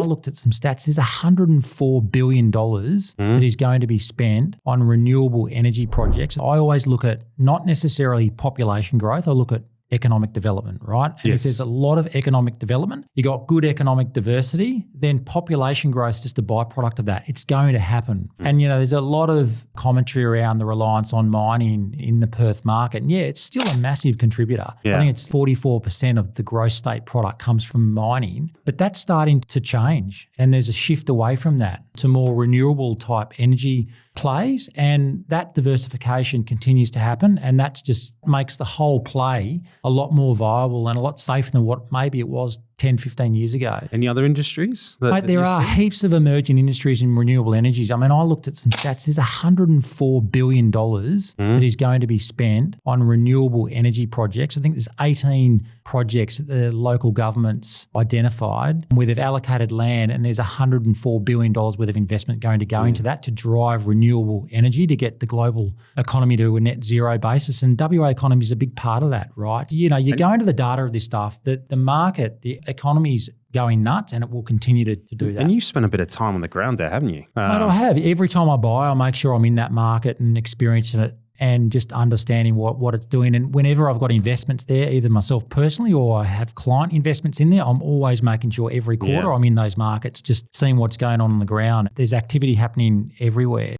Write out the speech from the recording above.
looked at some stats. There's $104 billion that is going to be spent on renewable energy projects. I always look at not necessarily population growth. I look at economic development, right? And if there's a lot of economic development, you got good economic diversity, then population growth is just a byproduct of that. It's going to happen. And, there's a lot of commentary around the reliance on mining in the Perth market. And it's still a massive contributor. I think it's 44% of the gross state product comes from mining, but that's starting to change. And there's a shift away from that to more renewable type energy plays, and that diversification continues to happen, and that just makes the whole play a lot more viable and a lot safer than what maybe it was 10, 15 years ago. Any other industries? Mate, there are heaps of emerging industries in renewable energies. I mean, I looked at some stats. There's $104 billion that is going to be spent on renewable energy projects. I think there's 18 projects that the local government's identified where they've allocated land, and there's $104 billion worth of investment going to go into that to drive renewable energy to get the global economy to a net zero basis. And WA economy is a big part of that, right? You go into the data of this stuff, that the market, the economy's going nuts, and it will continue to do that. And you've spent a bit of time on the ground there, haven't you? Mate, I have. Every time I buy, I make sure I'm in that market and experiencing it and just understanding what it's doing. And whenever I've got investments there, either myself personally or I have client investments in there, I'm always making sure every quarter I'm in those markets, just seeing what's going on the ground. There's activity happening everywhere.